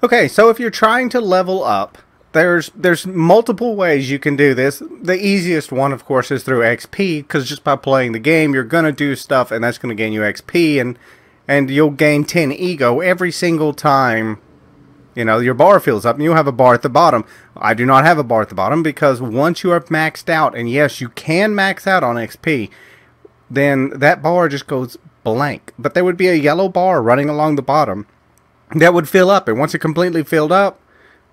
Okay, so if you're trying to level up, there's multiple ways you can do this. The easiest one, of course, is through XP, because just by playing the game, you're gonna do stuff, and that's gonna gain you XP, and you'll gain 10 ego every single time. You know, your bar fills up, and you'll have a bar at the bottom. I do not have a bar at the bottom, because once you are maxed out, and yes, you can max out on XP, then that bar just goes blank. But there would be a yellow bar running along the bottom that would fill up, and once it completely filled up,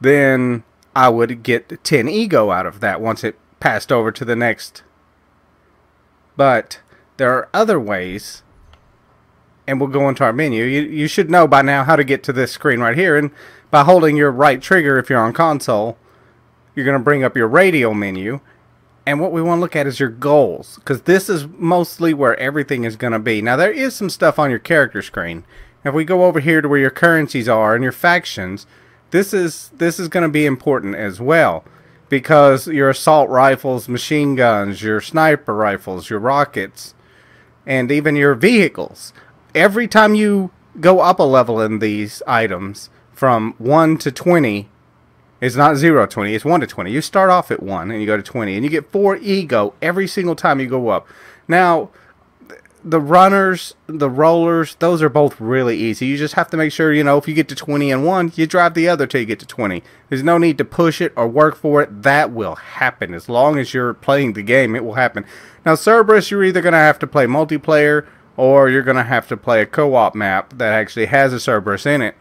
then I would get 10 ego out of that once it passed over to the next. But there are other ways, and we'll go into our menu. You should know by now how to get to this screen right here, and by holding your right trigger if you're on console, you're going to bring up your Radial Menu, and what we want to look at is your goals, because this is mostly where everything is going to be. Now there is some stuff on your character screen. If we go over here to where your currencies are and your factions, this is going to be important as well, because your assault rifles, machine guns, your sniper rifles, your rockets, and even your vehicles. Every time you go up a level in these items from 1 to 20, it's not 0 to 20, it's 1 to 20. You start off at 1 and you go to 20, and you get 4 ego every single time you go up. Now, the runners, the rollers, those are both really easy. You just have to make sure, you know, if you get to 20 in one, you drive the other till you get to 20. There's no need to push it or work for it. That will happen. As long as you're playing the game, it will happen. Now, Cerberus, you're either going to have to play multiplayer, or you're going to have to play a co-op map that actually has a Cerberus in it.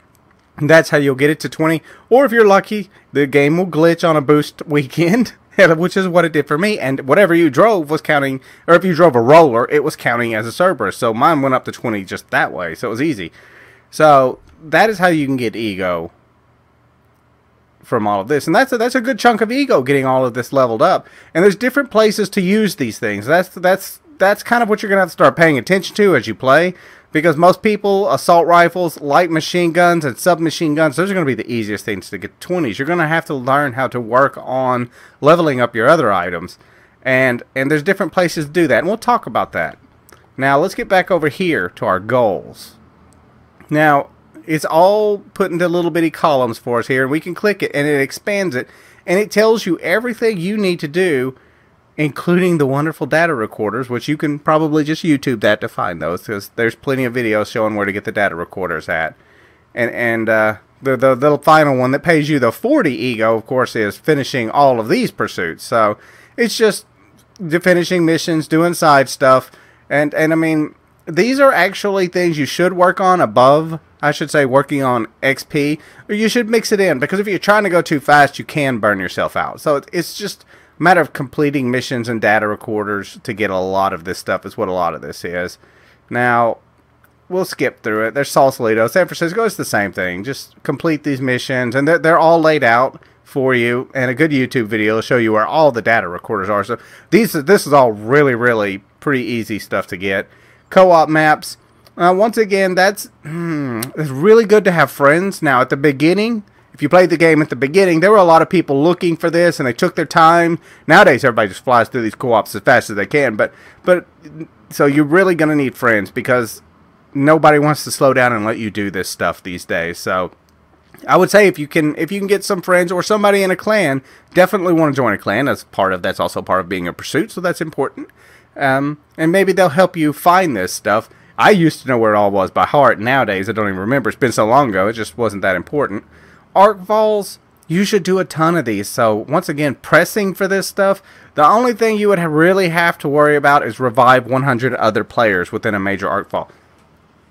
And that's how you'll get it to 20. Or if you're lucky, the game will glitch on a boost weekend, which is what it did for me, and whatever you drove was counting, or if you drove a roller, it was counting as a Cerberus, so mine went up to 20 just that way, so it was easy. So that is how you can get ego from all of this, and that's a good chunk of ego, getting all of this leveled up. And there's different places to use these things. That's kind of what you're going to have to start paying attention to as you play, because most people, assault rifles, light machine guns, and submachine guns, those are going to be the easiest things to get 20s. You're going to have to learn how to work on leveling up your other items, and there's different places to do that, and we'll talk about that. Now, let's get back over here to our goals. Now, it's all put into little bitty columns for us here, and we can click it, and it expands it, and it tells you everything you need to do, including the wonderful data recorders, which you can probably just YouTube that to find those, because there's plenty of videos showing where to get the data recorders at. And the final one that pays you the 40 ego, of course, is finishing all of these pursuits. So it's just finishing missions, doing side stuff, and I mean, these are actually things you should work on above, I should say, working on XP, or you should mix it in, because if you're trying to go too fast, you can burn yourself out. So it's just matter of completing missions and data recorders to get a lot of this stuff is what a lot of this is. Now, we'll skip through it. There's Sausalito, San Francisco, it's the same thing. Just complete these missions, and they're all laid out for you, and a good YouTube video will show you where all the data recorders are. So this is all really pretty easy stuff to get. Co-op maps, once again, it's really good to have friends. Now, at the beginning, if you played the game at the beginning, there were a lot of people looking for this, and they took their time. Nowadays, everybody just flies through these co-ops as fast as they can. But so you're really going to need friends, because nobody wants to slow down and let you do this stuff these days. So I would say if you can get some friends or somebody in a clan, definitely want to join a clan. That's also part of being a pursuit, so that's important. And maybe they'll help you find this stuff. I used to know where it all was by heart. Nowadays, I don't even remember. It's been so long ago, it just wasn't that important. Arc Falls, you should do a ton of these. So once again, pressing for this stuff, the only thing you would really have to worry about is revive 100 other players within a major Arc Fall.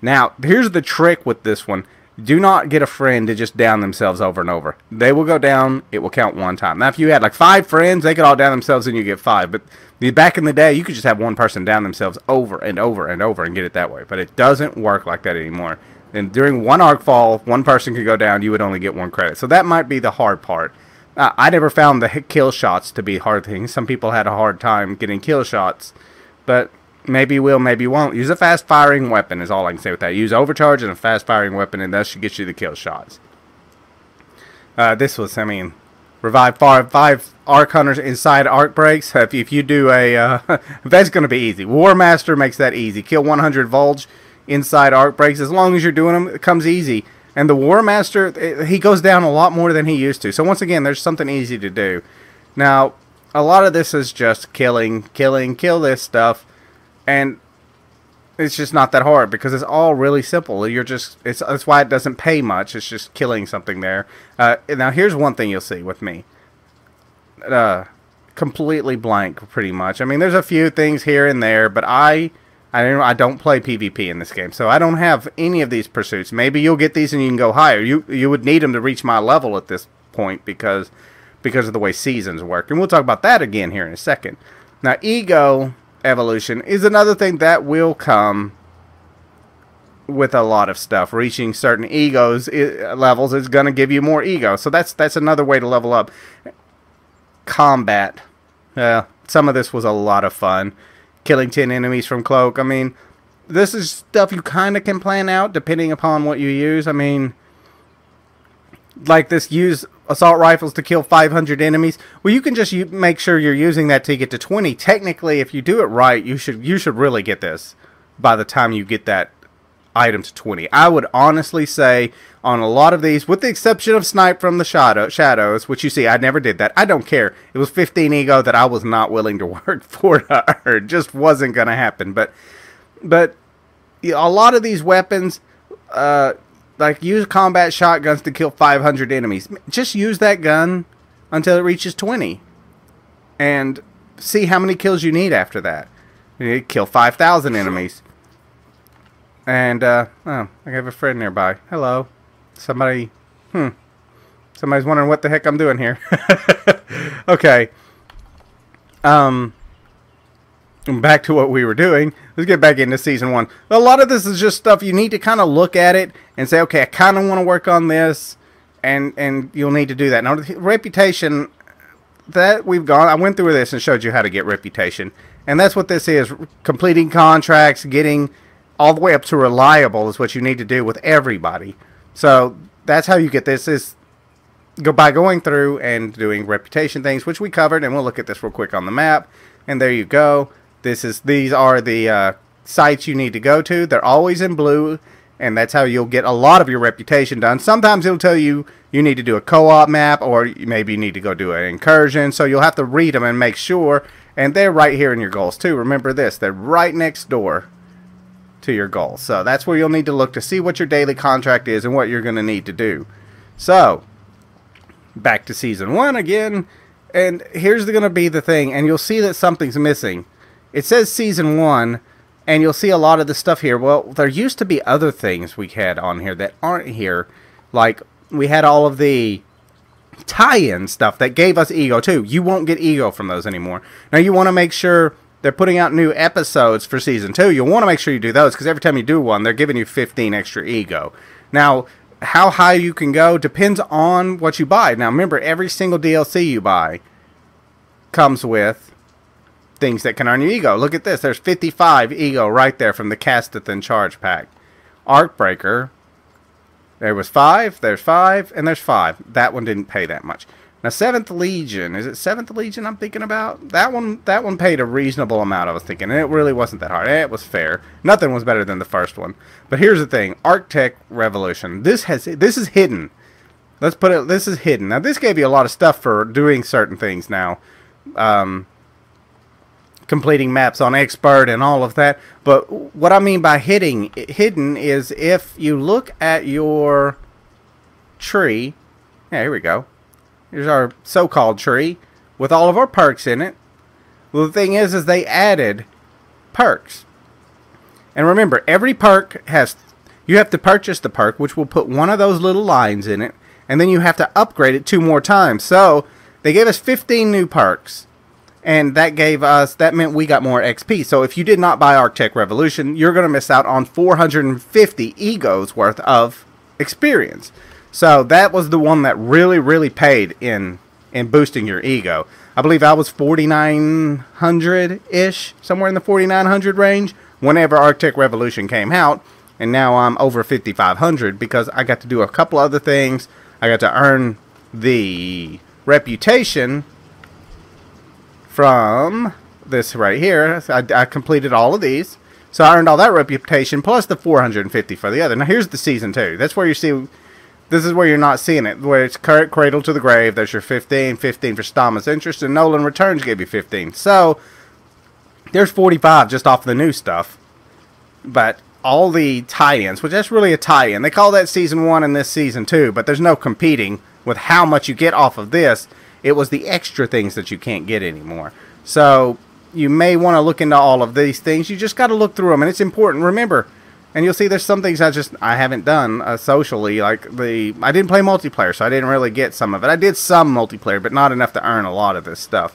Now, here's the trick with this one. Do not get a friend to just down themselves over and over. They will go down, it will count one time. Now, if you had like 5 friends, they could all down themselves and you get 5. But back in the day, you could just have one person down themselves over and over and over and get it that way. But it doesn't work like that anymore. And during one arc fall, one person could go down, you would only get 1 credit. So that might be the hard part. I never found the kill shots to be hard things. Some people had a hard time getting kill shots. But maybe you will, maybe you won't. Use a fast-firing weapon is all I can say with that. Use overcharge and a fast-firing weapon, and that should get you the kill shots. This was, I mean, revive 5 arc hunters inside arc breaks. If you do a, that's going to be easy. War Master makes that easy. Kill 100 Vulge inside arc breaks. As long as you're doing them, it comes easy. And the War Master, he goes down a lot more than he used to. So once again, there's something easy to do. Now, a lot of this is just kill this stuff. And it's just not that hard because it's all really simple. That's why it doesn't pay much. It's just killing something there. Now, here's one thing you'll see with me. Completely blank, pretty much. I mean, there's a few things here and there, but I don't play PvP in this game, so I don't have any of these pursuits. Maybe you'll get these and you can go higher. You would need them to reach my level at this point because of the way seasons work. And we'll talk about that again here in a second. Now, ego evolution is another thing that will come with a lot of stuff. Reaching certain levels is going to give you more ego. So that's another way to level up. Combat. Some of this was a lot of fun. Killing 10 enemies from cloak. I mean, this is stuff you kind of can plan out depending upon what you use. I mean, like this, use assault rifles to kill 500 enemies. Well, you can just make sure you're using that to get to 20. Technically, if you do it right, you should really get this by the time you get that item to 20. I would honestly say on a lot of these, with the exception of Snipe from the Shadows, which you see, I never did that. I don't care. It was 15 ego that I was not willing to work for to earn. It just wasn't going to happen. But a lot of these weapons, like use combat shotguns to kill 500 enemies. Just use that gun until it reaches 20. And see how many kills you need after that. You need to kill 5,000 enemies. And, oh, I have a friend nearby. Hello. Somebody's wondering what the heck I'm doing here. Okay. Back to what we were doing. Let's get back into Season 1. A lot of this is just stuff you need to kind of look at it and say, okay, I kind of want to work on this. And you'll need to do that. Now, reputation, that we've gone, I went through this and showed you how to get reputation. And that's what this is. Completing contracts, getting all the way up to reliable is what you need to do with everybody. So that's how you get this, is by going through and doing reputation things, which we covered, and we'll look at this real quick on the map. And there you go. These are the sites you need to go to. They're always in blue, and that's how you'll get a lot of your reputation done. Sometimes it'll tell you you need to do a co-op map, or maybe you need to go do an incursion. So you'll have to read them and make sure. And they're right here in your goals too. Remember this, they're right next door to your goals. So that's where you'll need to look to see what your daily contract is and what you're going to need to do. So back to Season 1 again, and here's going to be the thing, and you'll see that something's missing. It says Season 1, and you'll see a lot of the stuff here. Well, there used to be other things we had on here that aren't here. Like, we had all of the tie-in stuff that gave us ego too. You won't get ego from those anymore. Now, you want to make sure they're putting out new episodes for Season 2. You'll want to make sure you do those, because every time you do one, they're giving you 15 extra ego. Now, how high you can go depends on what you buy. Now, remember, every single DLC you buy comes with things that can earn you ego. Look at this. There's 55 ego right there from the Castathan Charge Pack. Arcbreaker, there was 5, there's 5, and there's 5. That one didn't pay that much. Now, 7th Legion. Is it 7th Legion I'm thinking about? That one paid a reasonable amount, I was thinking. And it really wasn't that hard. It was fair. Nothing was better than the first one. But here's the thing. Arctech Revolution. This is hidden. Let's put it, this is hidden. Now, this gave you a lot of stuff for doing certain things now. Completing maps on Expert and all of that. But what I mean by hidden is if you look at your tree. Yeah, here we go. Here's our so-called tree with all of our perks in it. Well, the thing is they added perks. And remember, every perk has, you have to purchase the perk, which will put one of those little lines in it, and then you have to upgrade it 2 more times. So they gave us 15 new perks, and that meant we got more XP. So if you did not buy Arctech Revolution, you're going to miss out on 450 egos worth of experience. So that was the one that really, really paid in boosting your ego. I believe I was 4,900-ish, somewhere in the 4,900 range, whenever Arctech Revolution came out. And now I'm over 5,500 because I got to do a couple other things. I got to earn the reputation from this right here. I completed all of these. So I earned all that reputation plus the 450 for the other. Now here's the Season 2. That's where you see This is where you're not seeing it, where it's Cradle to the Grave. There's your 15, 15 for Stama's Interest, and Nolan Returns give you 15. So, there's 45 just off the new stuff. But all the tie-ins, which that's really a tie-in. They call that Season 1 and this Season 2, but there's no competing with how much you get off of this. It was the extra things that you can't get anymore. So, you may want to look into all of these things. You just got to look through them, and it's important. Remember, and you'll see there's some things I haven't done socially. Like I didn't play multiplayer, so I didn't really get some of it. I did some multiplayer, but not enough to earn a lot of this stuff.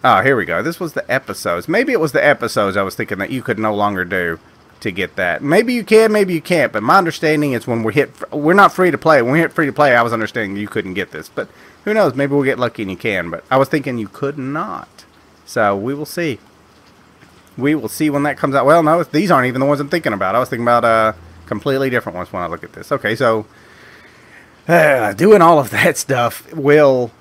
Oh, here we go. This was the episodes. Maybe it was the episodes I was thinking that you could no longer do to get that. Maybe you can, maybe you can't. But my understanding is when we're not free to play. When we hit free to play, I was understanding you couldn't get this. But who knows? Maybe we'll get lucky and you can. But I was thinking you could not. So we will see. We will see when that comes out. Well, no, these aren't even the ones I'm thinking about. I was thinking about completely different ones when I look at this. Okay, so doing all of that stuff will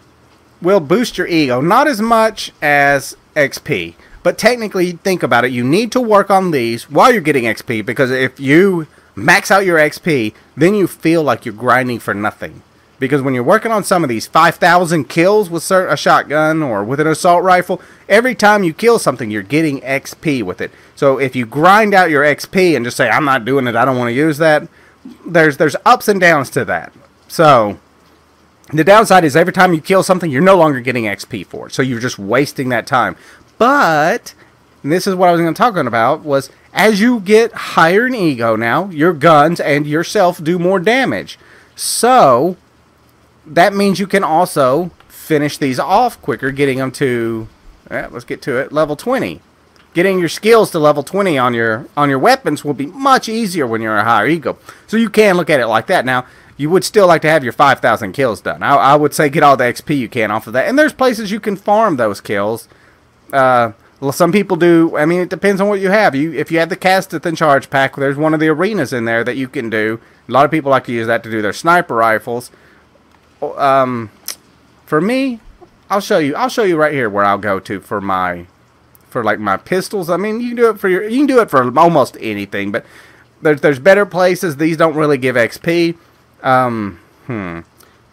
boost your ego. Not as much as XP. But technically, think about it. You need to work on these while you're getting XP. Because if you max out your XP, then you feel like you're grinding for nothing. Because when you're working on some of these 5,000 kills with a shotgun or with an assault rifle, every time you kill something, you're getting XP with it. So if you grind out your XP and just say, I'm not doing it, I don't want to use that, there's ups and downs to that. So the downside is every time you kill something, you're no longer getting XP for it. So you're just wasting that time. But, and this is what I was going to talk about, was as you get higher in ego now, your guns and yourself do more damage. So that means you can also finish these off quicker, getting them to, let's get to it, level 20. Getting your skills to level 20 on your weapons will be much easier when you're a higher ego. So you can look at it like that. Now, you would still like to have your 5,000 kills done. I would say get all the XP you can off of that. And there's places you can farm those kills. Some people do. I mean, it depends on what you have. If you have the Cast-Ith Charge Pack, there's one of the arenas in there that you can do. A lot of people like to use that to do their sniper rifles. For me, I'll show you right here where I'll go to for my pistols. I mean, you can do it for almost anything, but there's better places. These don't really give XP.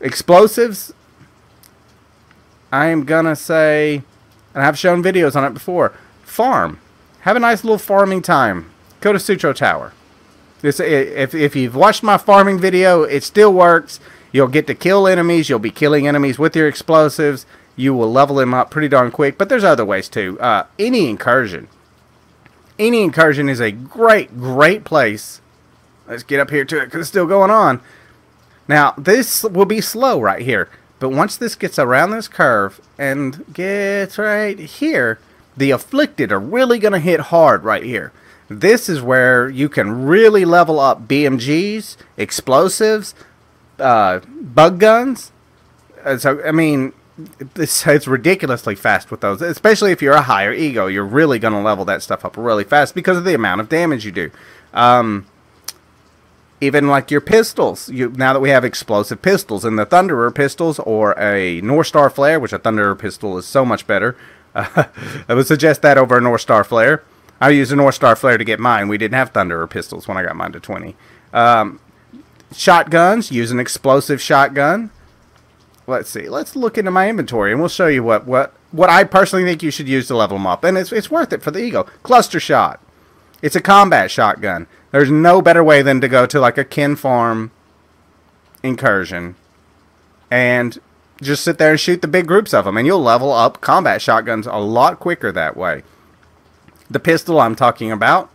Explosives, I am gonna say, and I've shown videos on it before, farm. Have a nice little farming time. Go to Sutro Tower. If you've watched my farming video, it still works. You'll get to kill enemies. You'll be killing enemies with your explosives. You will level them up pretty darn quick. But there's other ways too. Any incursion. Any incursion is a great place. Let's get up here to it because it's still going on. Now, this will be slow right here. But once this gets around this curve and gets right here, the Afflicted are really going to hit hard right here. This is where you can really level up BMGs, explosives, bug guns. So, I mean, it's ridiculously fast with those. Especially if you're a higher ego, you're really going to level that stuff up really fast because of the amount of damage you do. Even like your pistols, now that we have explosive pistols and the Thunderer pistols or a North Star Flare, which a Thunderer pistol is so much better. I would suggest that over a North Star Flare. I used a North Star Flare to get mine. We didn't have Thunderer pistols when I got mine to 20. Shotguns, use an explosive shotgun. Let's see. Let's look into my inventory and we'll show you what I personally think you should use to level them up. And it's worth it for the ego. Cluster shot. It's a combat shotgun. There's no better way than to go to like a Ken Farm incursion and just sit there and shoot the big groups of them. And you'll level up combat shotguns a lot quicker that way. The pistol I'm talking about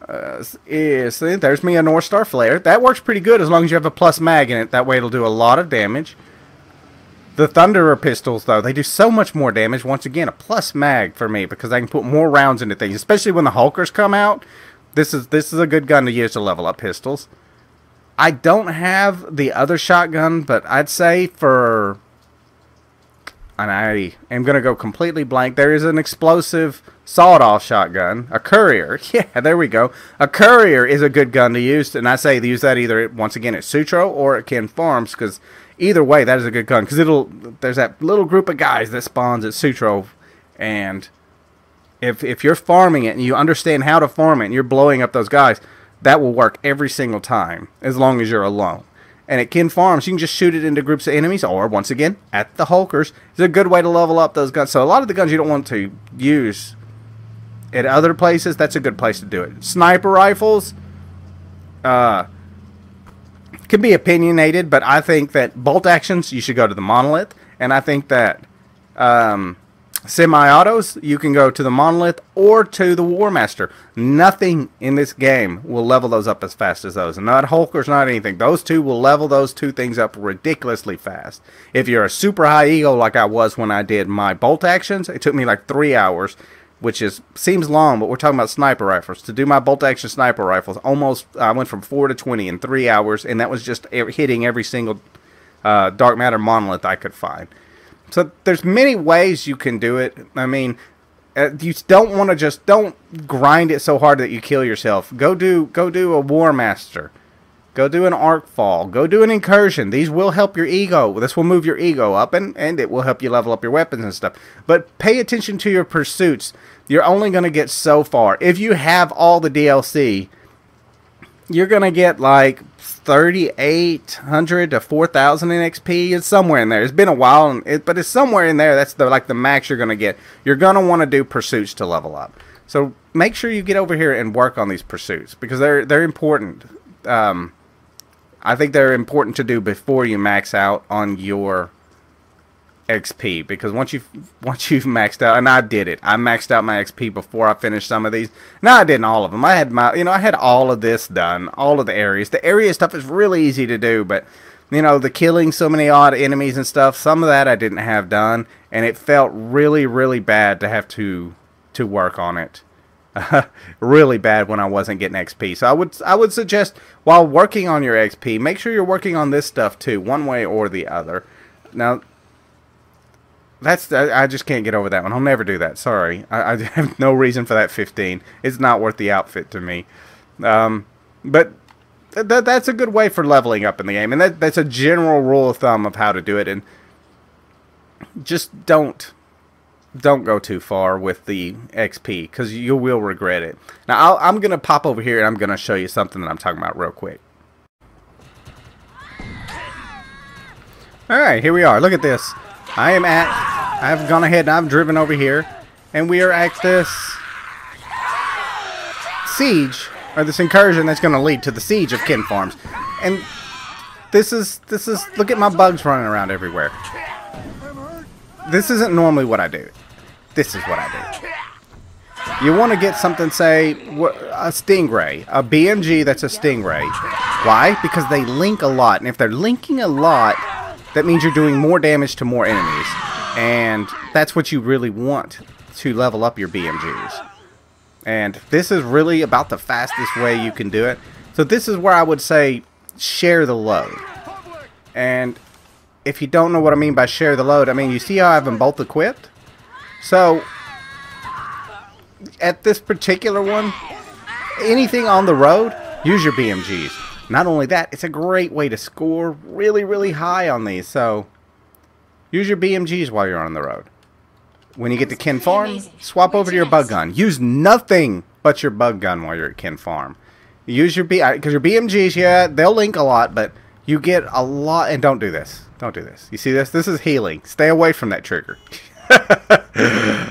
there's me a North Star Flare. That works pretty good as long as you have a plus mag in it. That way it'll do a lot of damage. The Thunderer pistols, though, they do so much more damage. Once again, a plus mag for me because I can put more rounds into things, especially when the Hulkers come out. This is a good gun to use to level up pistols. I don't have the other shotgun, but I'd say for... And I am going to go completely blank. There is an explosive sawed-off shotgun. A Courier. Yeah, there we go. A Courier is a good gun to use. And I say use that either, once again, at Sutro or at Ken Farms. Because either way, that is a good gun. Because there's that little group of guys that spawns at Sutro. And if you're farming it and you understand how to farm it and you're blowing up those guys, that will work every single time. As long as you're alone. And at Ken Farms, you can just shoot it into groups of enemies, or once again, at the Hulkers. It's a good way to level up those guns. So a lot of the guns you don't want to use at other places, that's a good place to do it. Sniper rifles can be opinionated, but I think that bolt actions, you should go to the Monolith. And I think that semi-autos, you can go to the Monolith or to the War Master. Nothing in this game will level those up as fast as those. Not Hulkers, not anything. Those two will level those two things up ridiculously fast. If you're a super high ego like I was when I did my bolt actions, it took me like 3 hours, which seems long, but we're talking about sniper rifles. To do my bolt action sniper rifles, I went from 4 to 20 in 3 hours, and that was just hitting every single dark matter monolith I could find. So there's many ways you can do it. I mean, you don't want to don't grind it so hard that you kill yourself. Go do a War Master. Go do an Arc Fall. Go do an Incursion. These will help your ego. This will move your ego up, and it will help you level up your weapons and stuff. But pay attention to your pursuits. You're only going to get so far. If you have all the DLC, you're going to get like 3,800 to 4,000 in XP. It's somewhere in there. It's been a while, but it's somewhere in there. That's like the max you're going to get. You're going to want to do pursuits to level up. So make sure you get over here and work on these pursuits, because they're important. I think they're important to do before you max out on your XP, because once you've maxed out, and I did it, I maxed out my XP before I finished some of these. Now I didn't all of them. I had I had all of this done, all of the areas. The area stuff is really easy to do, but the killing so many odd enemies and stuff, some of that I didn't have done, and it felt really, really bad to have to work on it. Really bad when I wasn't getting XP. So I would suggest, while working on your XP, make sure you're working on this stuff too, one way or the other. Now, I just can't get over that one. I'll never do that. Sorry. I have no reason for that 15. It's not worth the outfit to me. But that's a good way for leveling up in the game. And that's a general rule of thumb of how to do it. And just don't go too far with the XP, because you will regret it. Now, I'm going to pop over here and I'm going to show you something that I'm talking about real quick. Alright, here we are. Look at this. I've gone ahead and I've driven over here, and we are at this siege, or this incursion that's going to lead to the siege of Ken Farms. And this is look at my bugs running around everywhere. This isn't normally what I do. This is what I do. You want to get something, say, a Stingray. A BMG that's a Stingray. Why? Because they link a lot. And if they're linking a lot, that means you're doing more damage to more enemies. And that's what you really want to level up your BMGs. And this is really about the fastest way you can do it. So this is where I would say share the load. And if you don't know what I mean by share the load, I mean, you see how I have them both equipped? So, at this particular one, anything on the road, use your BMGs. Not only that, it's a great way to score really, really high on these. So, use your BMGs while you're on the road. When you get to Ken Farm, swap over to your bug gun. Use nothing but your bug gun while you're at Ken Farm. Use your because your BMGs, yeah, they'll link a lot, but you get a lot. And don't do this. Don't do this. You see this? This is healing. Stay away from that trigger.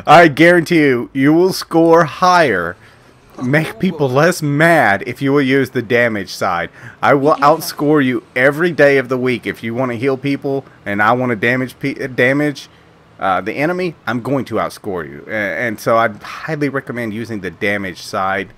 I guarantee you will score higher, make people less mad if you will use the damage side. I will outscore you every day of the week. If you want to heal people and I want to damage the enemy, I'm going to outscore you. And so I highly recommend using the damage side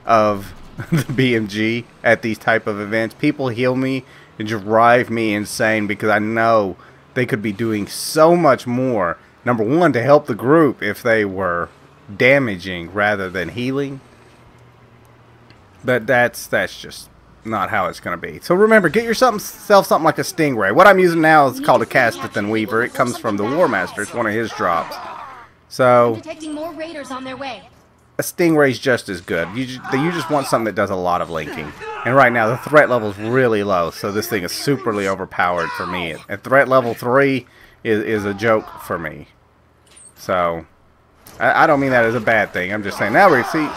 of the BMG at these type of events. People heal me and drive me insane, because I know they could be doing so much more. Number one, to help the group if they were damaging rather than healing. But that's just not how it's going to be. So remember, get yourself something like a Stingray. What I'm using now is called a Castethan Weaver. It comes from the War Master. It's one of his drops. So detecting more raiders on their way. A Stingray's just as good. You just want something that does a lot of linking. And right now the threat level is really low, so this thing is superly overpowered for me. At threat level 3 is a joke for me. So I don't mean that as a bad thing. I'm just saying, now we see,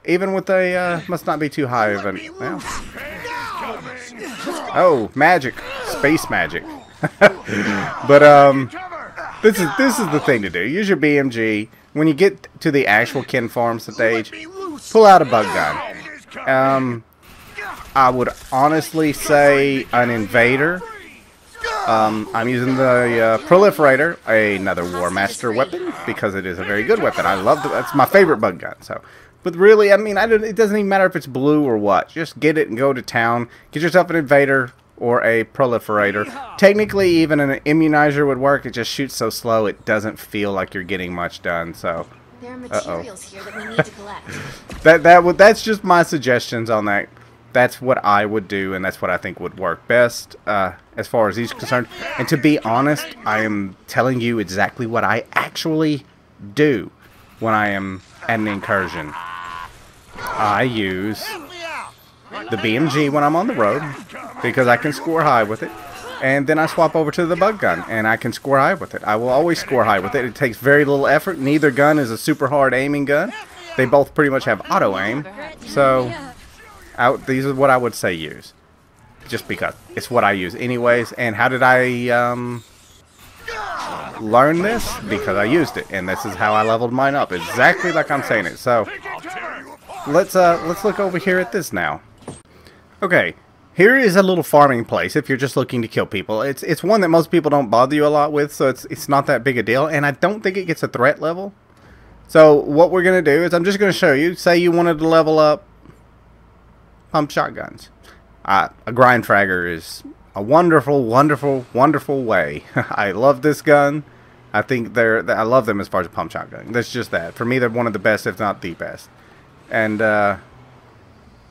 even with a must not be too high of an, well, Oh, magic. Space magic. But, this is the thing to do. Use your BMG. When you get to the actual kin farm stage, pull out a bug gun. I would honestly say an invader. I'm using the proliferator, another War Master weapon, because it is a very good weapon. I love it. That's my favorite bug gun. So, but really, I mean, it doesn't even matter if it's blue or what. Just get it and go to town. Get yourself an invader or a proliferator. Technically, even an immunizer would work. It just shoots so slow, it doesn't feel like you're getting much done. So, There are materials here that we need to collect. that's just my suggestions on that. That's what I would do, and that's what I think would work best as far as he's concerned. And to be honest, I am telling you exactly what I actually do when I am at an incursion. I use the BMG when I'm on the road, because I can score high with it. And then I swap over to the bug gun, and I can score high with it. I will always score high with it. It takes very little effort. Neither gun is a super hard aiming gun. They both pretty much have auto aim. So these are what I would say use. Just because it's what I use anyways. And how did I learn this? Because I used it, and this is how I leveled mine up. Exactly like I'm saying it. So let's look over here at this now. Okay, here is a little farming place if you're just looking to kill people. It's one that most people don't bother you a lot with, so it's not that big a deal, and I don't think it gets a threat level. So what we're going to do is I'm just going to show you. Say you wanted to level up pump shotguns. A grind fragger is a wonderful, wonderful, wonderful way. I love this gun. I think I love them as far as a pump shotgun. That's just that. For me, they're one of the best, if not the best. And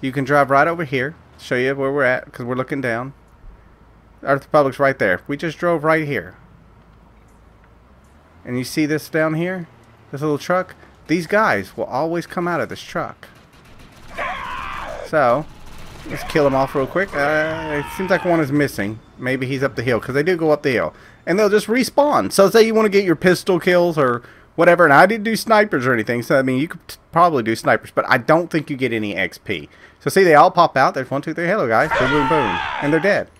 you can drive right over here. Show you where we're at, because we're looking down. Earth Republic's right there. We just drove right here. And you see this down here? This little truck? These guys will always come out of this truck. So, let's kill him off real quick. It seems like one is missing. Maybe he's up the hill, because they do go up the hill. And they'll just respawn. So say you want to get your pistol kills or whatever. And I didn't do snipers or anything. So, I mean, you could probably do snipers. But I don't think you get any XP. So see, they all pop out. There's 1, 2, 3. Hello, guys. Boom, boom, boom. And they're dead.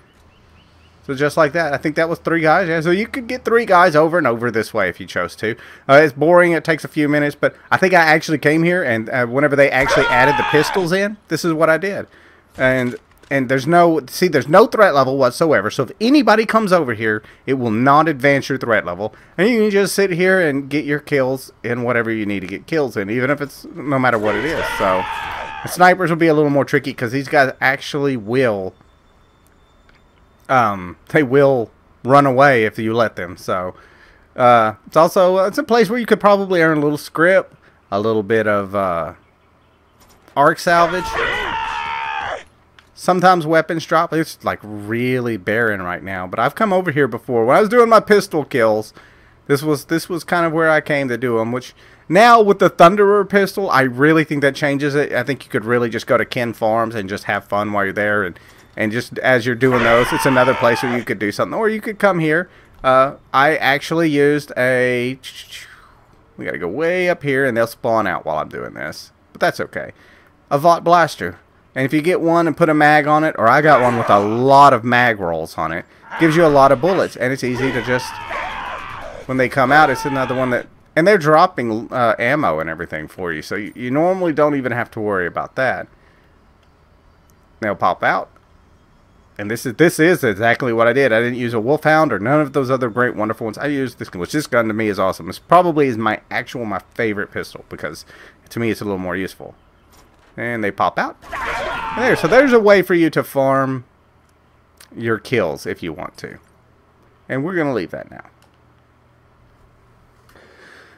So just like that. I think that was 3 guys. Yeah, so you could get 3 guys over and over this way if you chose to. It's boring. It takes a few minutes. But I think I actually came here, and whenever they actually added the pistols in, this is what I did. And there's no threat level whatsoever. So if anybody comes over here, it will not advance your threat level. And you can just sit here and get your kills in whatever you need to get kills in, even if it's no matter what it is. So the snipers will be a little more tricky, because these guys actually will they will run away if you let them. So it's a place where you could probably earn a little script, a little bit of arc salvage. Sometimes weapons drop. It's like really barren right now, but I've come over here before. When I was doing my pistol kills, this was kind of where I came to do them, which now with the Thunderer pistol, I really think that changes it. I think you could really just go to Ken Farms and just have fun while you're there, and just as you're doing those, it's another place where you could do something. Or you could come here. I actually used we gotta go way up here, and they'll spawn out while I'm doing this, but that's okay. A Vought Blaster. And if you get one and put a mag on it, or I got one with a lot of mag rolls on it, gives you a lot of bullets, and it's easy to just, when they come out, it's another one that, and they're dropping ammo and everything for you, so you normally don't even have to worry about that. They'll pop out, and this is exactly what I did. I didn't use a Wolfhound or none of those other great, wonderful ones. I used this, which this gun to me is awesome. This probably is my favorite pistol, because to me it's a little more useful. And they pop out. There, so there's a way for you to farm your kills if you want to. And we're going to leave that now.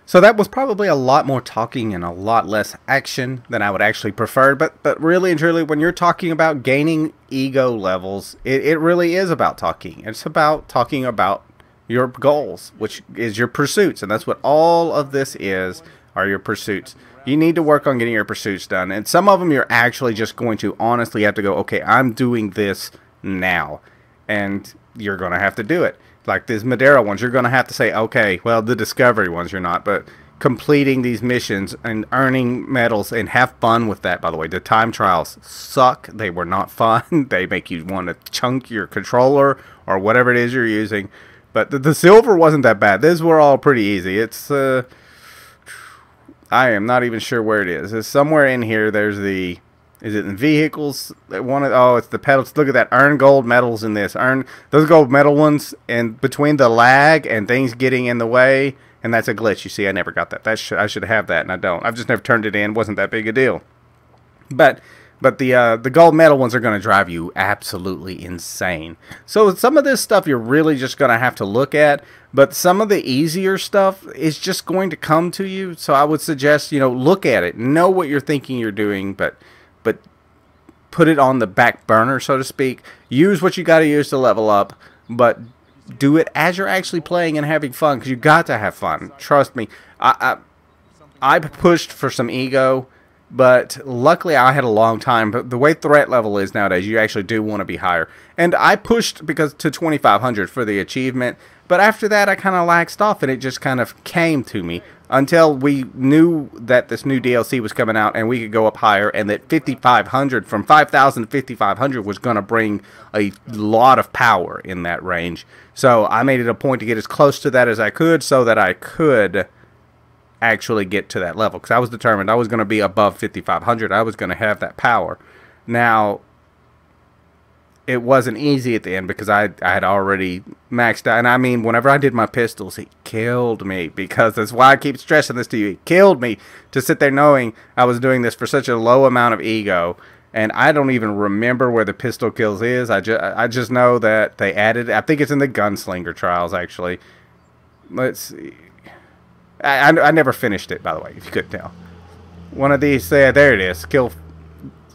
So that was probably a lot more talking and a lot less action than I would actually prefer. But really and truly, when you're talking about gaining ego levels, it really is about talking. It's about talking about your goals, which is your pursuits. And that's what all of this is, are your pursuits. You need to work on getting your pursuits done. And some of them you're actually just going to honestly have to go, okay, I'm doing this now. And you're going to have to do it. Like these Madeira ones, you're going to have to say, okay, well, the Discovery ones you're not. But completing these missions and earning medals, and have fun with that. By the way, the time trials suck. They were not fun. They make you want to chunk your controller or whatever it is you're using. But the silver wasn't that bad. These were all pretty easy. It's I am not even sure where it is. It's somewhere in here. There's the, is it in vehicles? Oh, it's the pedals. Look at that. Earn gold medals in this. Earn those gold medal ones, and between the lag and things getting in the way. And that's a glitch. You see, I never got that. I should have that, and I don't. I've just never turned it in. Wasn't that big a deal. But the gold medal ones are going to drive you absolutely insane. So some of this stuff you're really just going to have to look at. But some of the easier stuff is just going to come to you. So I would suggest, look at it. Know what you're thinking you're doing, but put it on the back burner, so to speak. Use what you got to use to level up, but do it as you're actually playing and having fun, because you got to have fun. Trust me. I pushed for some ego, but luckily I had a long time. But the way threat level is nowadays, you actually do want to be higher. And I pushed to 2,500 for the achievement, but after that I kind of laxed off, and it just kind of came to me until we knew that this new DLC was coming out and we could go up higher, and that 5,500, from 5,000 to 5,500 was going to bring a lot of power in that range. So I made it a point to get as close to that as I could, so that I could actually get to that level, because I was determined I was going to be above 5,500. I was going to have that power. Now, it wasn't easy at the end, because I had already maxed out. And I mean, whenever I did my pistols, it killed me, because that's why I keep stressing this to you. It killed me to sit there knowing I was doing this for such a low amount of ego. And I don't even remember where the pistol kills is. I just know that they added, I think it's in the gunslinger trials, actually. Let's see. I never finished it, by the way, if you couldn't tell. One of these, there it is. Kill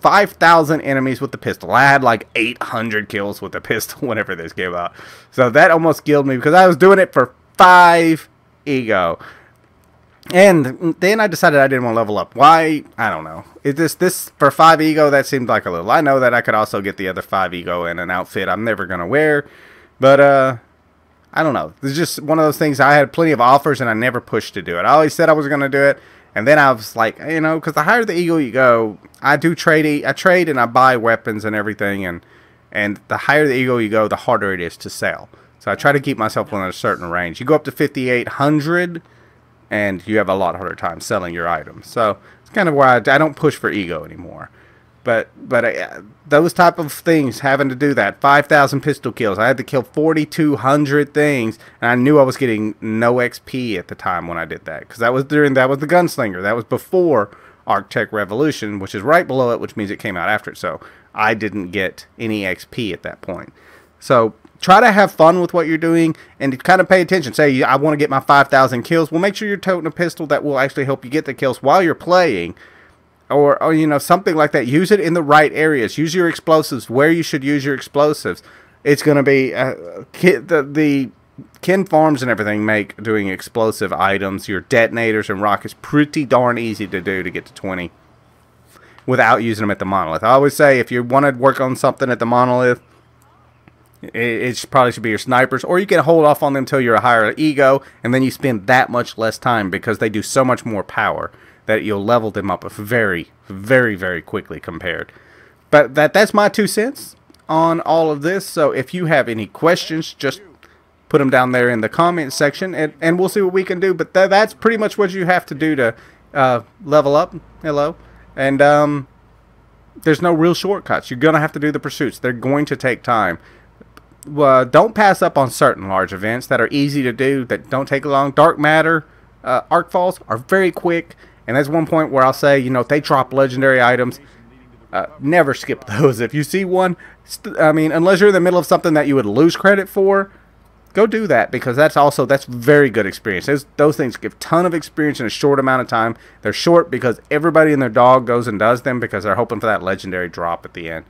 5,000 enemies with the pistol. I had like 800 kills with the pistol whenever this came out. So that almost killed me, because I was doing it for 5 ego. And then I decided I didn't want to level up. Why? I don't know. This for 5 ego, that seemed like a little. I know that I could also get the other 5 ego in an outfit I'm never going to wear. But, I don't know. It's just one of those things. I had plenty of offers, and I never pushed to do it. I always said I was going to do it. And then I was like, because the higher the ego you go, I trade and I buy weapons and everything. And the higher the ego you go, the harder it is to sell. So I try to keep myself within a certain range. You go up to 5,800, and you have a lot harder time selling your items. So it's kind of why I don't push for ego anymore. But those type of things, having to do that, 5,000 pistol kills. I had to kill 4,200 things, and I knew I was getting no XP at the time when I did that, because that was the gunslinger. That was before Arctech Revolution, which is right below it, which means it came out after it. So I didn't get any XP at that point. So try to have fun with what you're doing, and kind of pay attention. Say, I want to get my 5,000 kills. Well, make sure you're toting a pistol that will actually help you get the kills while you're playing. Or something like that. Use it in the right areas. Use your explosives where you should use your explosives. It's going to be the Ken Farms and everything make doing explosive items, your detonators and rockets, pretty darn easy to do to get to 20 without using them at the monolith. I always say, if you want to work on something at the monolith, it probably should be your snipers, or you can hold off on them until you're a higher ego, and then you spend that much less time, because they do so much more power that you'll level them up very, very, very quickly compared. But that's my 2 cents on all of this. So if you have any questions, just put them down there in the comment section, and we'll see what we can do. But that's pretty much what you have to do to level up. Hello. And there's no real shortcuts. You're going to have to do the pursuits. They're going to take time. Don't pass up on certain large events that are easy to do, that don't take long. Dark Matter, Arc Falls are very quick. And that's one point where I'll say, if they drop legendary items, never skip those. If you see one, unless you're in the middle of something that you would lose credit for, go do that, because that's very good experience. Those things give a ton of experience in a short amount of time. They're short because everybody and their dog goes and does them, because they're hoping for that legendary drop at the end.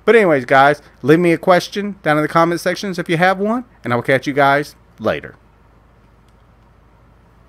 But anyways, guys, leave me a question down in the comment sections if you have one, and I will catch you guys later.